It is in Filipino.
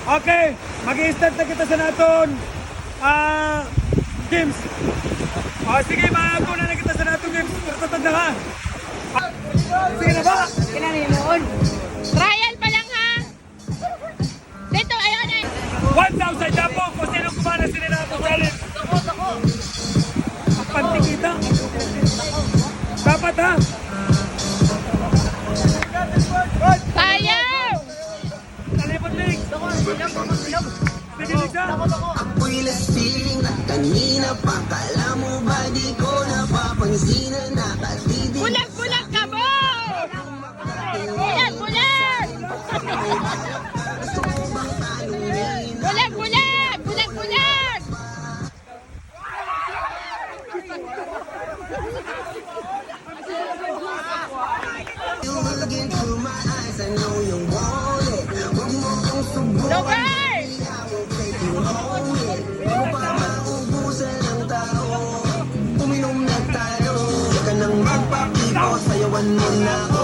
Okay, mag-i-start na kita sa naton games. Sige, mag-una na kita sa naton games. Tatanda ka. Sige na ba? Kailangan mo. Trial pa lang ha. Dito, ayun eh. 1,000 japo kung sino kumana sila na itong challenge. Panti kita. Dapat ha. Ayaw! Talipot lig. Bibilig ka. Ako'y lasing at kanina pa. Kala mo ba di ko napapansinan? Nakatidig Bulag-bulag ka mo! Bulag-bulag! Bulag-bulag! Bulag-bulag! You look into my eyes, I know you want it. Huwag mo kong subukan, Lugar! I will take you home, yeah. Bago pa maubusan ng tao, uminom na tayo. Huwag ka nang magpapiko, sayawan mo na ako.